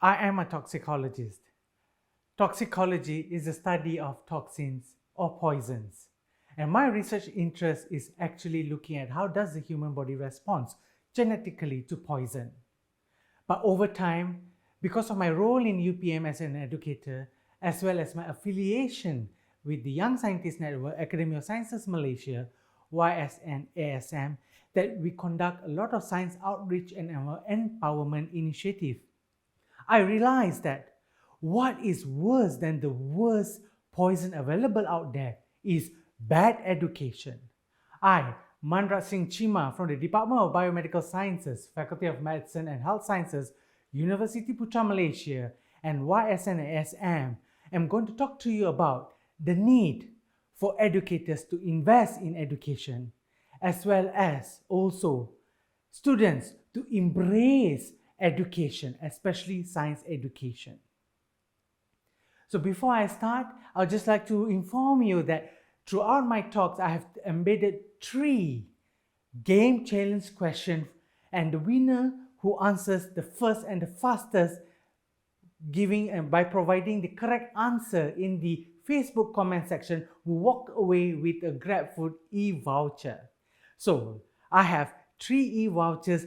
I am a toxicologist. Toxicology is the study of toxins or poisons. And my research interest is actually looking at how does the human body respond genetically to poison. But over time, because of my role in UPM as an educator, as well as my affiliation with the Young Scientists Network, Academy of Sciences Malaysia, FAScinate, that we conduct a lot of science outreach and empowerment initiative, I realized that what is worse than the worst poison available out there is bad education. I, Manraj Singh Cheema from the Department of Biomedical Sciences, Faculty of Medicine and Health Sciences, University Putra Malaysia, and FAScinate, am going to talk to you about the need for educators to invest in education, as well as also students to embrace education, especially science education. So before I start, I'd just like to inform you that throughout my talks, I have embedded 3 game challenge questions, and the winner who answers the first and the fastest by providing the correct answer in the Facebook comment section will walk away with a GrabFood e-voucher. So I have 3 e-vouchers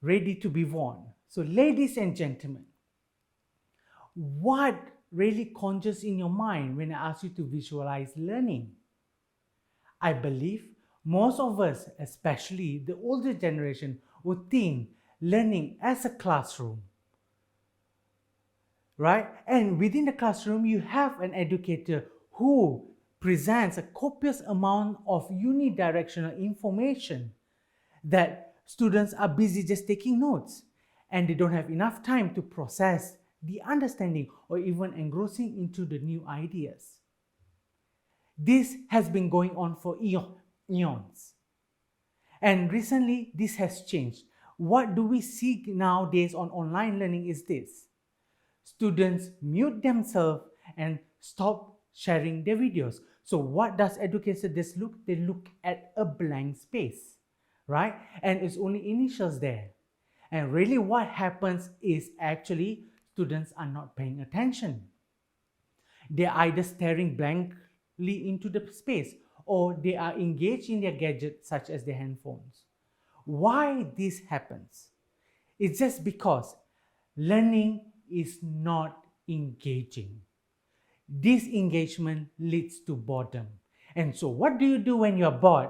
ready to be won. So ladies and gentlemen, what really conjures in your mind when I ask you to visualize learning? I believe most of us, especially the older generation, would think learning as a classroom, right? And within the classroom, you have an educator who presents a copious amount of unidirectional information that students are busy just taking notes, and they don't have enough time to process the understanding or even engrossing into the new ideas. This has been going on for eons. And recently, this has changed. What do we see nowadays on online learning is this. Students mute themselves and stop sharing their videos. So what does educators look? They look at a blank space, right? And it's only initials there. And really what happens is actually students are not paying attention. They're either staring blankly into the space or they are engaged in their gadgets such as their handphones. Why this happens? It's just because learning is not engaging. Disengagement leads to boredom. And so what do you do when you're bored?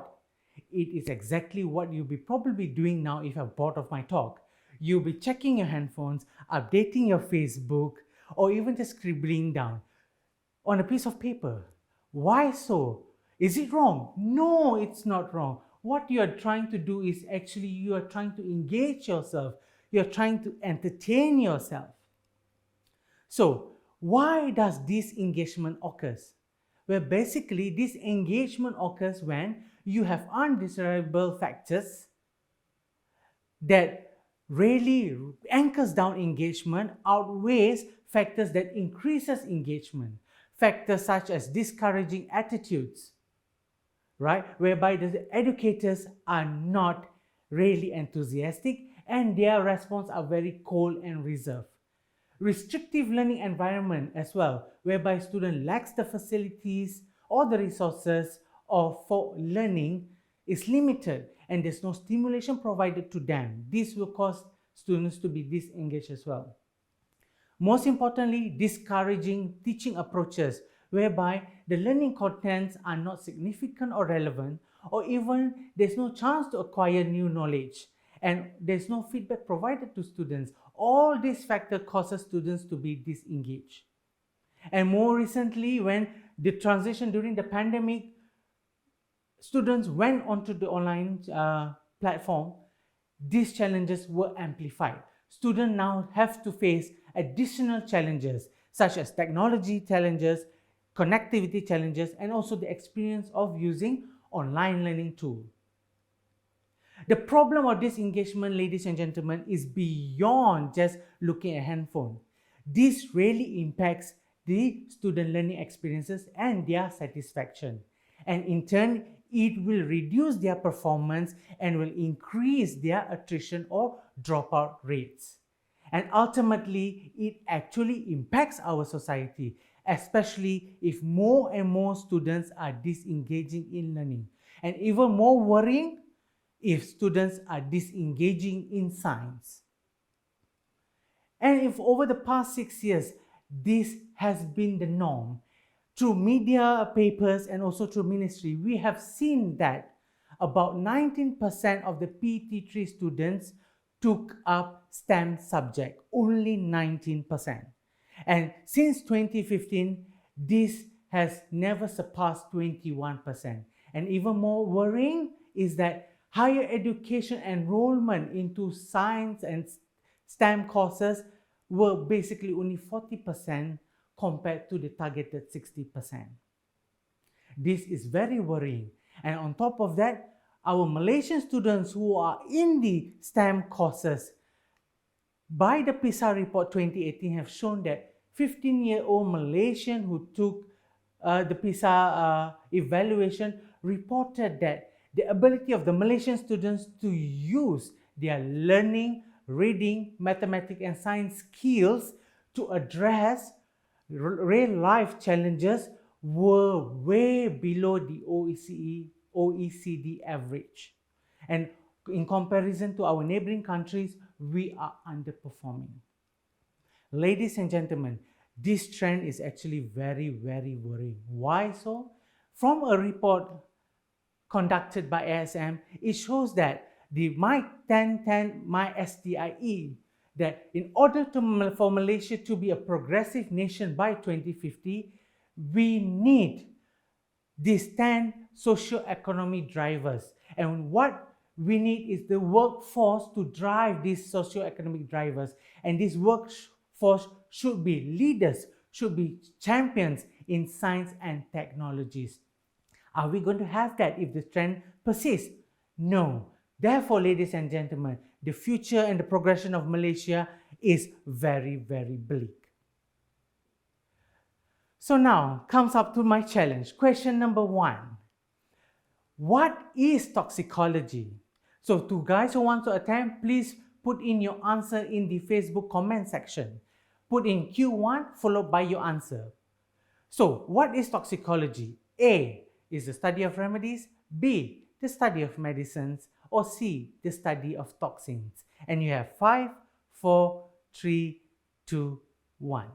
It is exactly what you'll be probably doing now if you're bored of my talk. You'll be checking your handphones, updating your Facebook, or even just scribbling down on a piece of paper. Why so? Is it wrong? No, it's not wrong. What you are trying to do is actually you are trying to engage yourself. You're trying to entertain yourself. So, why does this engagement occur? Well, basically, this engagement occurs when you have undesirable factors that really anchors down engagement outweighs factors that increases engagement. Factors such as discouraging attitudes, right? Whereby the educators are not really enthusiastic and their response are very cold and reserved. Restrictive learning environment as well, whereby student lacks the facilities or the resources for learning is limited and there's no stimulation provided to them. This will cause students to be disengaged as well. Most importantly, discouraging teaching approaches whereby the learning contents are not significant or relevant, or even there's no chance to acquire new knowledge and there's no feedback provided to students. All these factors causes students to be disengaged. And more recently, when the transition during the pandemic, students went onto the online platform, these challenges were amplified. Students now have to face additional challenges such as technology challenges, connectivity challenges, and also the experience of using online learning tools. The problem of disengagement, ladies and gentlemen, is beyond just looking at handphone. This really impacts the student learning experiences and their satisfaction. And in turn, it will reduce their performance and will increase their attrition or dropout rates. And ultimately, it actually impacts our society, especially if more and more students are disengaging in learning. And even more worrying, if students are disengaging in science. And if over the past 6 years, this has been the norm, through media papers and also through ministry, we have seen that about 19% of the PT3 students took up STEM subject, only 19%. And since 2015, this has never surpassed 21%. And even more worrying is that higher education enrollment into science and STEM courses were basically only 40% compared to the targeted 60%. This is very worrying. And on top of that, our Malaysian students who are in the STEM courses, by the PISA report 2018, have shown that 15-year-old Malaysian who took the PISA evaluation reported that the ability of the Malaysian students to use their learning, reading, mathematics and science skills to address real-life challenges were way below the OECD average. And in comparison to our neighboring countries, we are underperforming. Ladies and gentlemen, this trend is actually very, very worrying. Why so? From a report conducted by ASM, it shows that the My 1010 My STIE, that in order for Malaysia to be a progressive nation by 2050, we need these 10 socio-economic drivers. And what we need is the workforce to drive these socio-economic drivers. And this workforce should be leaders, should be champions in science and technologies. Are we going to have that if the trend persists? No. Therefore, ladies and gentlemen, the future and the progression of Malaysia is very, very bleak. So now comes up to my challenge. Question number 1. What is toxicology? So to guys who want to attempt, please put in your answer in the Facebook comment section. Put in Q1 followed by your answer. So what is toxicology? A is the study of remedies. B, the study of medicines. Or C, the study of toxins. And you have 5, 4, 3, 2, 1.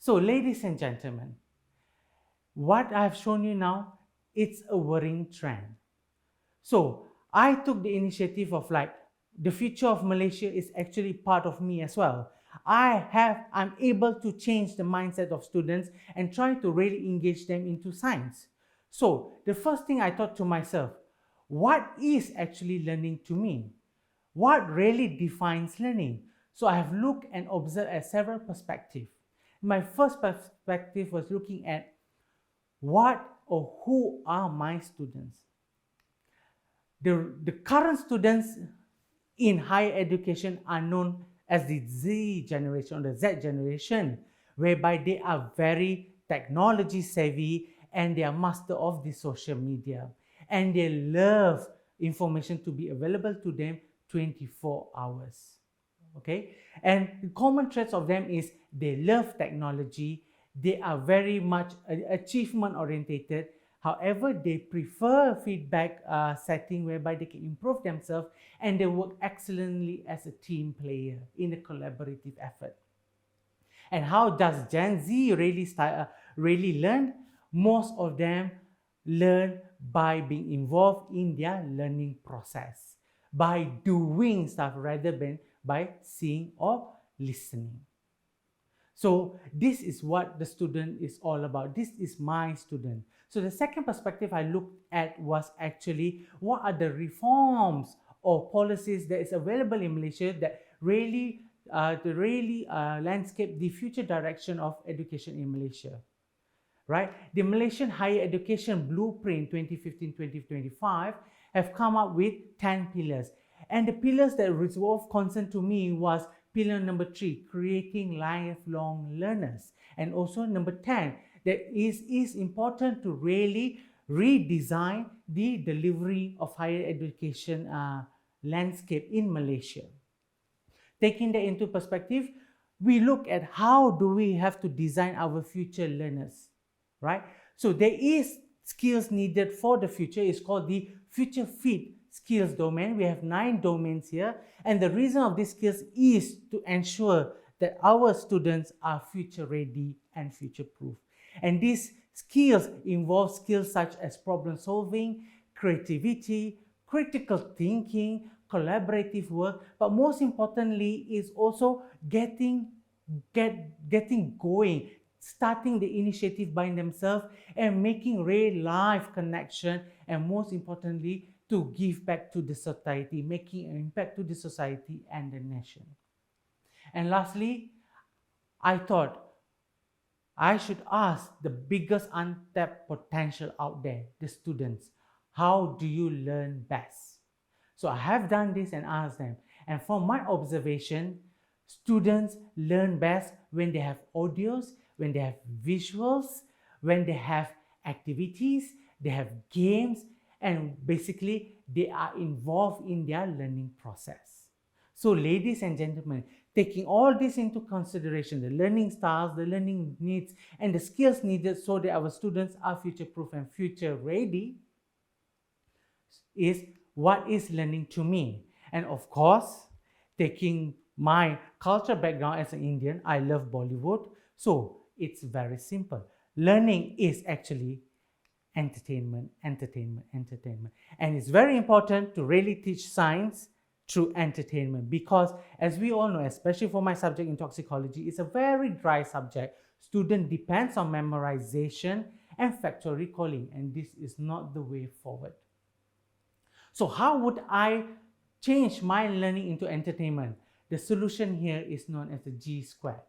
So ladies and gentlemen, what I have shown you now, it's a worrying trend. So I took the initiative of the future of Malaysia is actually part of me as well. I'm able to change the mindset of students and try to really engage them into science. So the first thing I thought to myself, what is actually learning to me? What really defines learning? So I have looked and observed at several perspectives. My first perspective was looking at what or who are my students. The current students in higher education are known as the Z generation or the Z generation, whereby they are very technology savvy and they are master of the social media. And they love information to be available to them 24 hours. Okay? And the common traits of them is they love technology, they are very much achievement orientated. However, they prefer feedback setting whereby they can improve themselves and they work excellently as a team player in a collaborative effort. And how does Gen Z really learn? Most of them learn by being involved in their learning process, by doing stuff rather than by seeing or listening. So this is what the student is all about. This is my student. So the second perspective I looked at was actually what are the reforms or policies that is available in Malaysia that really landscape the future direction of education in Malaysia. Right? The Malaysian Higher Education Blueprint 2015-2025 have come up with 10 pillars. And the pillars that was of concern to me was pillar number 3, creating lifelong learners. And also number 10, that is important to really redesign the delivery of higher education landscape in Malaysia. Taking that into perspective, we look at how do we have to design our future learners, right? So there is skills needed for the future. It's called the future fit skills domain. We have 9 domains here, and the reason of these skills is to ensure that our students are future ready and future proof. And these skills involve skills such as problem solving, creativity, critical thinking, collaborative work, but most importantly is also getting going, starting the initiative by themselves and making real life connection, and most importantly to give back to the society, making an impact to the society and the nation. And lastly, I thought I should ask the biggest untapped potential out there, the students. How do you learn best? So I have done this and asked them. And from my observation, students learn best when they have audios, when they have visuals, when they have activities, they have games, and basically they are involved in their learning process. So ladies and gentlemen, taking all this into consideration, the learning styles, the learning needs, and the skills needed so that our students are future-proof and future-ready, is what is learning to me. And of course, taking my cultural background as an Indian, I love Bollywood. So it's very simple. Learning is actually entertainment. And it's very important to really teach science through entertainment, because as we all know, especially for my subject in toxicology, it's a very dry subject. Student depends on memorization and factual recalling, and this is not the way forward. So how would I change my learning into entertainment? The solution here is known as the G squared.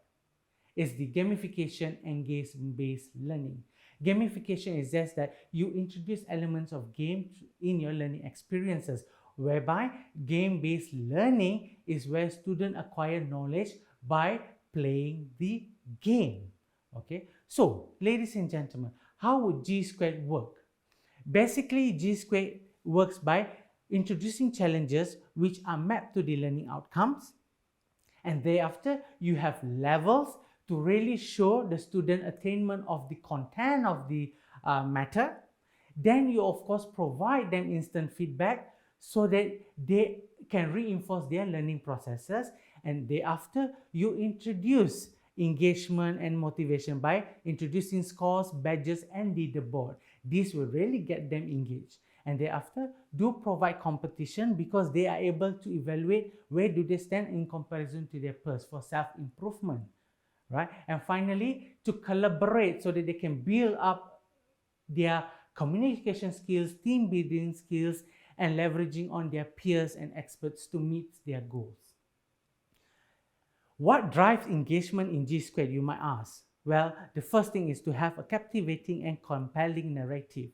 It's the gamification engagement-based learning. Gamification is just that you introduce elements of game in your learning experiences, whereby game-based learning is where students acquire knowledge by playing the game. Okay, so ladies and gentlemen, how would G squared work? Basically, G squared works by introducing challenges which are mapped to the learning outcomes, and thereafter you have levels to really show the student attainment of the content of the matter. Then you of course provide them instant feedback so that they can reinforce their learning processes, and thereafter you introduce engagement and motivation by introducing scores, badges, and leaderboard. This will really get them engaged. And thereafter do provide competition, because they are able to evaluate where do they stand in comparison to their peers for self-improvement, right? And finally, to collaborate so that they can build up their communication skills, team building skills, and leveraging on their peers and experts to meet their goals. What drives engagement in G squared, you might ask? Well, the first thing is to have a captivating and compelling narrative.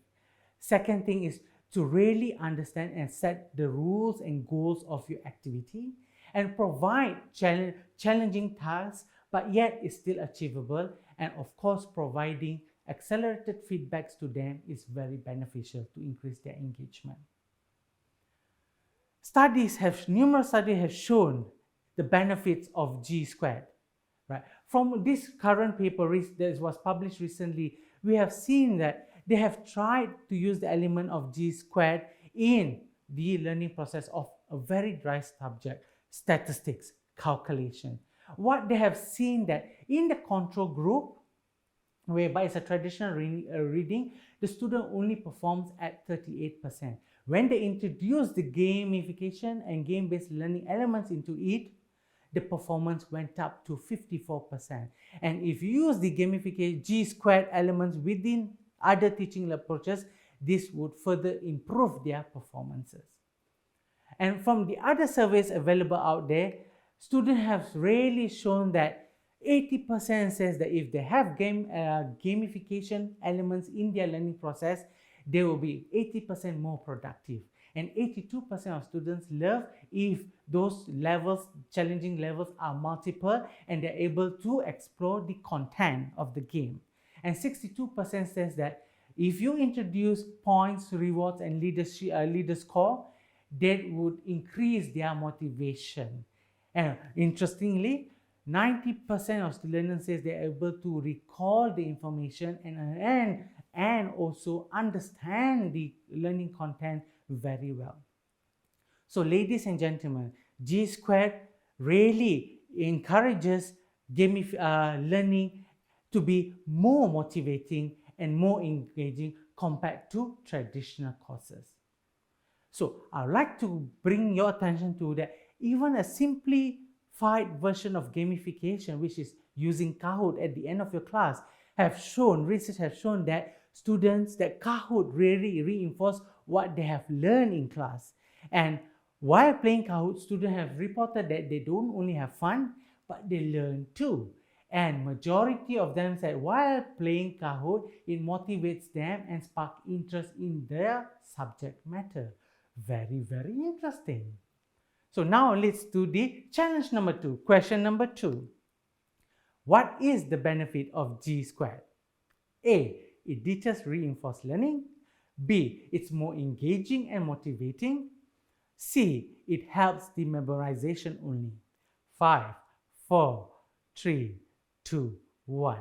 Second thing is to really understand and set the rules and goals of your activity, and provide challenging tasks, but yet it's still achievable. And of course, providing accelerated feedbacks to them is very beneficial to increase their engagement. Numerous studies have shown the benefits of G squared, right? From this current paper that was published recently, we have seen that they have tried to use the element of G squared in the learning process of a very dry subject, statistics, calculation. What they have seen that in the control group, whereby it's a traditional reading, the student only performs at 38%. When they introduce the gamification and game-based learning elements into it, the performance went up to 54%. And if you use the gamification G squared elements within other teaching approaches, this would further improve their performances. And from the other surveys available out there, students have really shown that 80% says that if they have gamification elements in their learning process, they will be 80% more productive. And 82% of students love if those levels, challenging levels, are multiple and they're able to explore the content of the game. And 62% says that if you introduce points, rewards, and leader score, that would increase their motivation. And interestingly, 90% of the learners says they're able to recall the information and also understand the learning content very well. So ladies and gentlemen, G Squared really encourages learning to be more motivating and more engaging compared to traditional courses. So I'd like to bring your attention to that even a simplified version of gamification, which is using Kahoot at the end of your class, research has shown that Kahoot really reinforce what they have learned in class. And while playing Kahoot, students have reported that they don't only have fun, but they learn too. And majority of them said while playing Kahoot, it motivates them and sparks interest in their subject matter. Very, very interesting. So now let's do the challenge number 2. Question number 2. What is the benefit of G Squared? A. It deters reinforced learning. B. It's more engaging and motivating. C. It helps the memorization only. 5, 4, 3, 2, 1.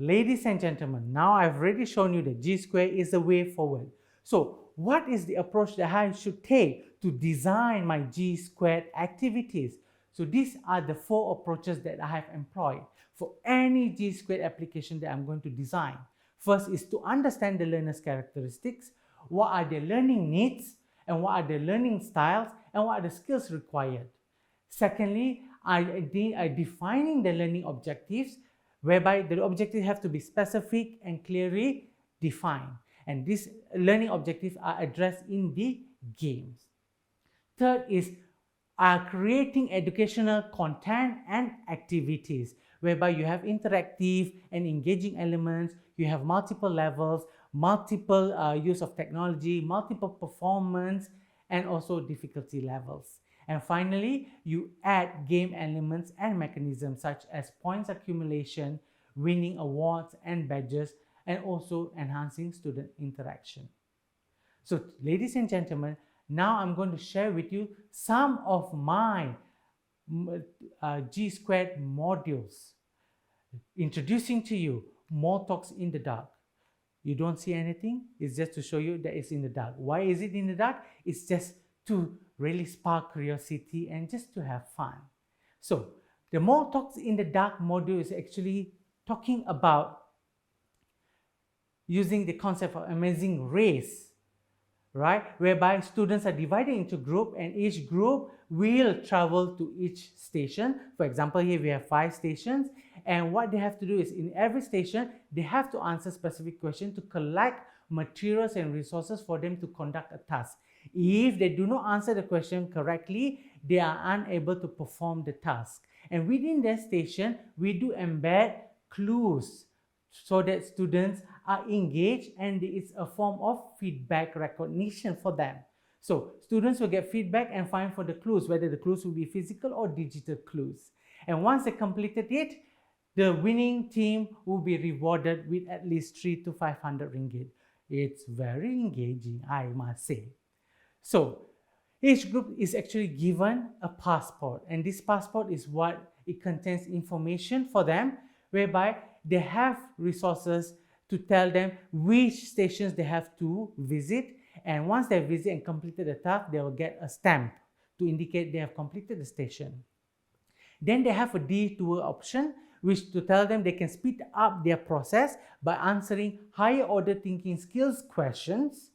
Ladies and gentlemen, now I've already shown you that G Squared is the way forward. So what is the approach that I should take to design my G Squared activities? So these are the 4 approaches that I have employed for any G Squared application that I'm going to design. First is to understand the learner's characteristics, what are their learning needs, and what are the learning styles, and what are the skills required. Secondly, I defining the learning objectives, whereby the objectives have to be specific and clearly defined. And these learning objectives are addressed in the games. Third is creating educational content and activities, whereby you have interactive and engaging elements, you have multiple levels, multiple use of technology, multiple performance, and also difficulty levels. And finally, you add game elements and mechanisms such as points accumulation, winning awards and badges, and also enhancing student interaction. So ladies and gentlemen, now I'm going to share with you some of my G Squared modules. Introducing to you more talks in the dark. You don't see anything, it's just to show you that it's in the dark. Why is it in the dark? It's just to really spark curiosity and just to have fun. So the more talks in the dark module is actually talking about using the concept of amazing race, right? Whereby students are divided into groups and each group will travel to each station. For example, here we have 5 stations, and what they have to do is in every station, they have to answer specific questions to collect materials and resources for them to conduct a task. If they do not answer the question correctly, they are unable to perform the task. And within that station, we do embed clues so that students are engaged and it's a form of feedback recognition for them. So students will get feedback and find for the clues, whether the clues will be physical or digital clues. And once they completed it, the winning team will be rewarded with at least 300 to 500 ringgit. It's very engaging, I must say. So each group is actually given a passport, and this passport is what it contains information for them, whereby they have resources to tell them which stations they have to visit, and once they visit and completed the task, they will get a stamp to indicate they have completed the station. Then they have a detour option, which to tell them they can speed up their process by answering higher order thinking skills questions,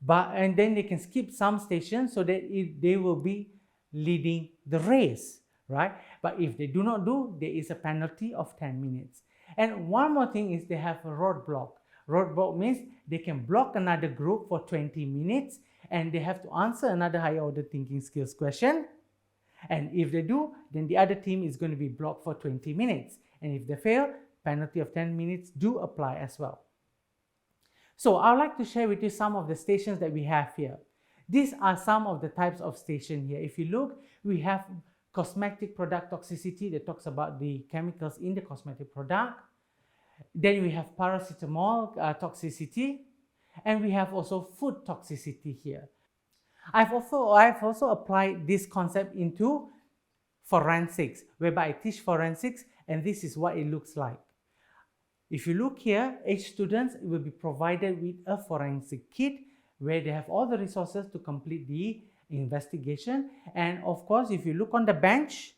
and then they can skip some stations so that they will be leading the race, right? But if they do not do, there is a penalty of 10 minutes. And one more thing is they have a roadblock. Roadblock means they can block another group for 20 minutes and they have to answer another higher order thinking skills question. And if they do, then the other team is going to be blocked for 20 minutes. And if they fail, penalty of 10 minutes do apply as well. So I would like to share with you some of the stations that we have here. These are some of the types of station here. If you look, we have cosmetic product toxicity that talks about the chemicals in the cosmetic product. Then we have paracetamol toxicity, and we have also food toxicity here. I've also applied this concept into forensics, whereby I teach forensics, and this is what it looks like. If you look here, each student will be provided with a forensic kit where they have all the resources to complete the investigation. And of course, if you look on the bench,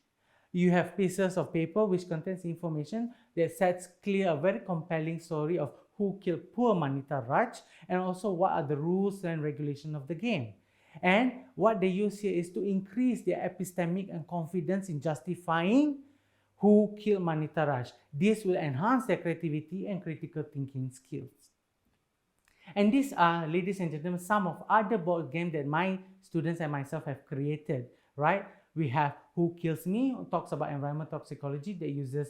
you have pieces of paper which contains information that sets clear a very compelling story of who killed poor MANITARAJ and also what are the rules and regulations of the game. And what they use here is to increase their epistemic and confidence in justifying who killed MANITARAJ. This will enhance their creativity and critical thinking skills. And these are, ladies and gentlemen, some of other board games that my students and myself have created, right? We have Who Kills Me, who talks about environmental toxicology that uses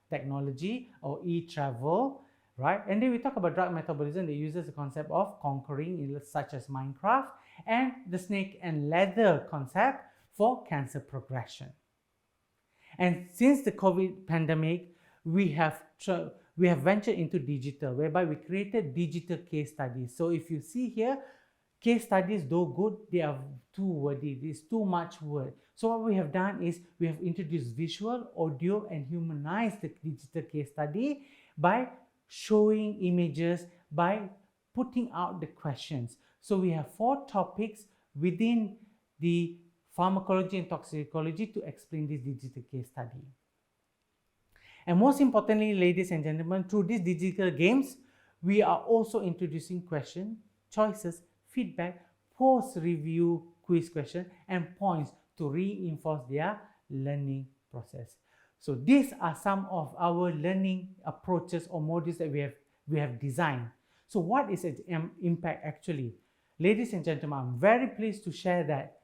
technology or e-travel, right? And then we talk about drug metabolism that uses the concept of conquering, such as Minecraft, and the snake and ladder concept for cancer progression. And since the COVID pandemic, we have ventured into digital, whereby we created digital case studies. So if you see here, case studies, though good, they are too wordy. There's too much word. So what we have done is we have introduced visual, audio, and humanized the digital case study by showing images, by putting out the questions. So we have 4 topics within the pharmacology and toxicology to explain this digital case study. And most importantly, ladies and gentlemen, through these digital games, we are also introducing question, choices, feedback, post-review quiz question, and points to reinforce their learning process. So these are some of our learning approaches or modules that we have designed. So what is its impact actually? Ladies and gentlemen, I'm very pleased to share that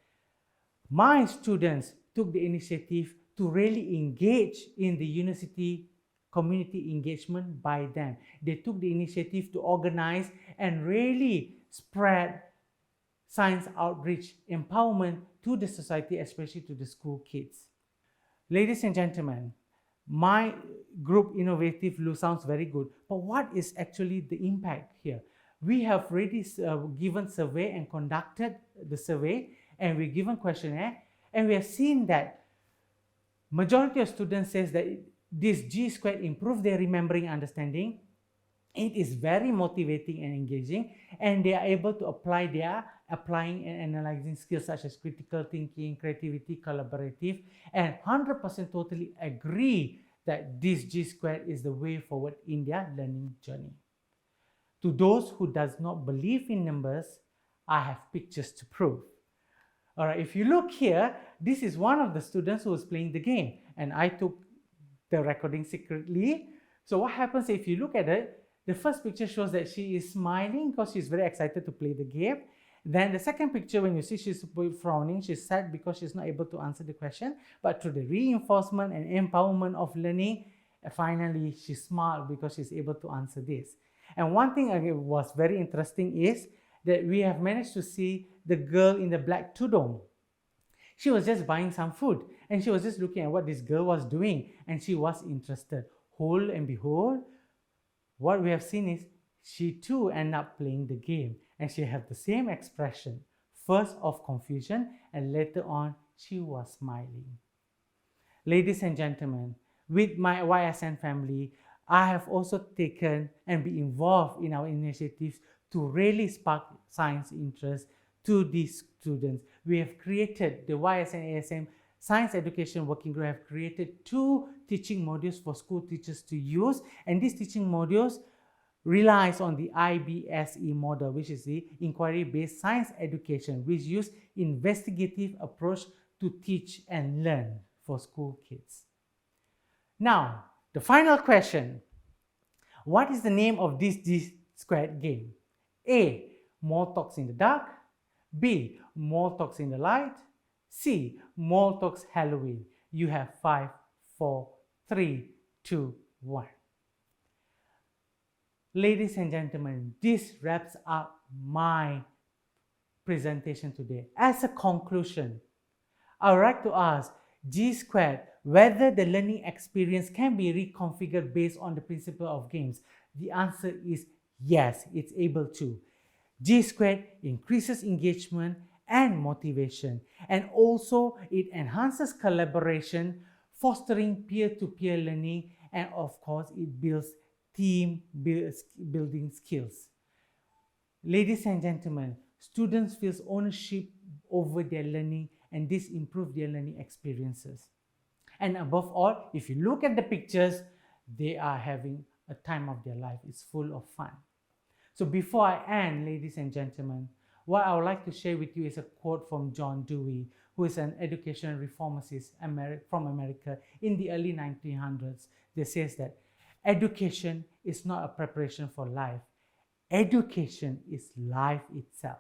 my students took the initiative to really engage in the university community engagement by them. They took the initiative to organize and really spread science outreach, empowerment to the society, especially to the school kids. Ladies and gentlemen, my group Innovative Lu sounds very good, but what is actually the impact here? We have already given survey and conducted the survey, and we've given questionnaire, and we have seen that majority of students says that this G squared improves their remembering understanding. It is very motivating and engaging, and they are able to apply their applying and analyzing skills such as critical thinking, creativity, collaborative, and 100% totally agree that this G squared is the way forward in their learning journey. To those who does not believe in numbers, I have pictures to prove. All right, if you look here, this is one of the students who was playing the game, and I took the recording secretly. So what happens if you look at it, the first picture shows that she is smiling because she's very excited to play the game. Then the second picture, when you see she's frowning, she's sad because she's not able to answer the question. But through the reinforcement and empowerment of learning, finally she smiled because she's able to answer this. And one thing that was very interesting is that we have managed to see the girl in the black tudung. She was just buying some food and she was just looking at what this girl was doing and she was interested. Whole and behold, what we have seen is she too ended up playing the game and she had the same expression, first of confusion and later on she was smiling. Ladies and gentlemen, with my YSN family, I have also taken and be involved in our initiatives to really spark science interest to these students. We have created the YSN-ASM Science Education Working Group. Have created 2 teaching modules for school teachers to use, and these teaching modules relies on the IBSE model, which is the inquiry-based science education, which use investigative approach to teach and learn for school kids. Now, the final question: what is the name of this G squared game? A. More talks in the dark. B. More talks in the light. C. More talks Halloween. You have 5, 4, 3, 2, 1. Ladies and gentlemen, this wraps up my presentation today. As a conclusion, I would like to ask G squared whether the learning experience can be reconfigured based on the principle of games. The answer is yes, it's able to. G squared increases engagement and motivation. And also it enhances collaboration, fostering peer-to-peer learning, and of course it builds building skills. Ladies and gentlemen, students feel ownership over their learning, and this improves their learning experiences. And above all, if you look at the pictures, they are having a time of their life. It's full of fun. So before I end, ladies and gentlemen, what I would like to share with you is a quote from John Dewey, who is an educational reformist from America in the early 1900s. That says that education is not a preparation for life. Education is life itself.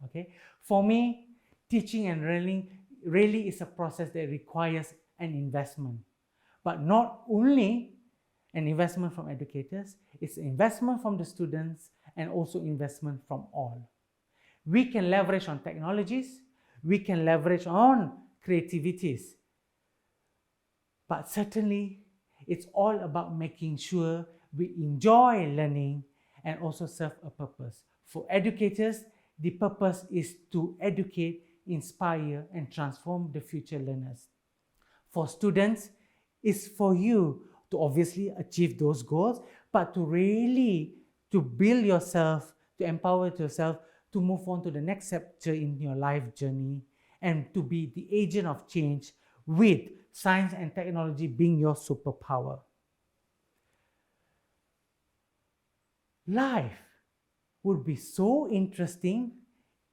Okay? For me, teaching and learning really is a process that requires an investment. But not only an investment from educators, it's an investment from the students and also investment from all. We can leverage on technologies, we can leverage on creativities, but certainly it's all about making sure we enjoy learning and also serve a purpose. For educators, the purpose is to educate, inspire, and transform the future learners. For students, it's for you to obviously achieve those goals, but to really build yourself, to empower yourself, to move on to the next chapter in your life journey, and to be the agent of change with science and technology being your superpower. Life would be so interesting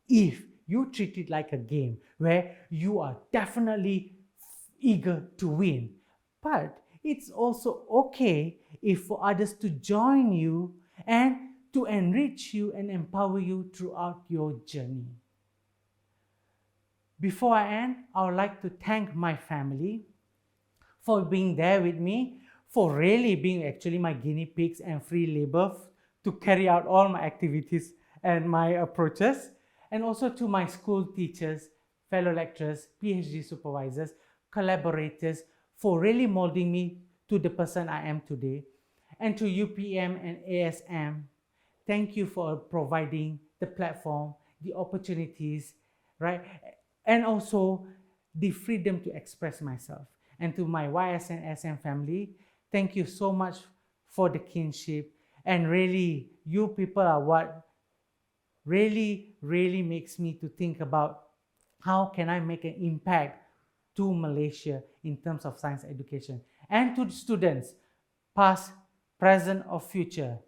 if you treat it like a game where you are definitely eager to win. But it's also okay if for others to join you and to enrich you and empower you throughout your journey. Before I end, I would like to thank my family for being there with me, for really being actually my guinea pigs and free labor to carry out all my activities and my approaches, and also to my school teachers, fellow lecturers, PhD supervisors, collaborators, for really molding me to the person I am today. And to UPM and ASM, thank you for providing the platform, the opportunities, right? And also the freedom to express myself. And to my YSN SM family, thank you so much for the kinship. And really, you people are what really makes me to think about how can I make an impact to Malaysia in terms of science education. And to the students, past, present, or future,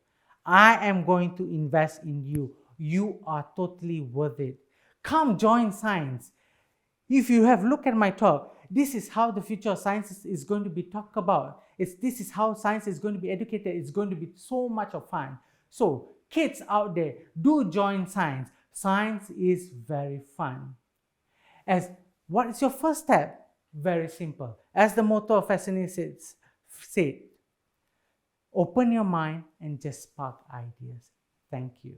I am going to invest in you. You are totally worth it. Come join science. If you have looked at my talk, this is how the future of science is going to be talked about. This is how science is going to be educated. It's going to be so much of fun. So kids out there, do join science. Science is very fun. What is your first step? Very simple. As the motto of FAScinate said, open your mind and just spark ideas. Thank you.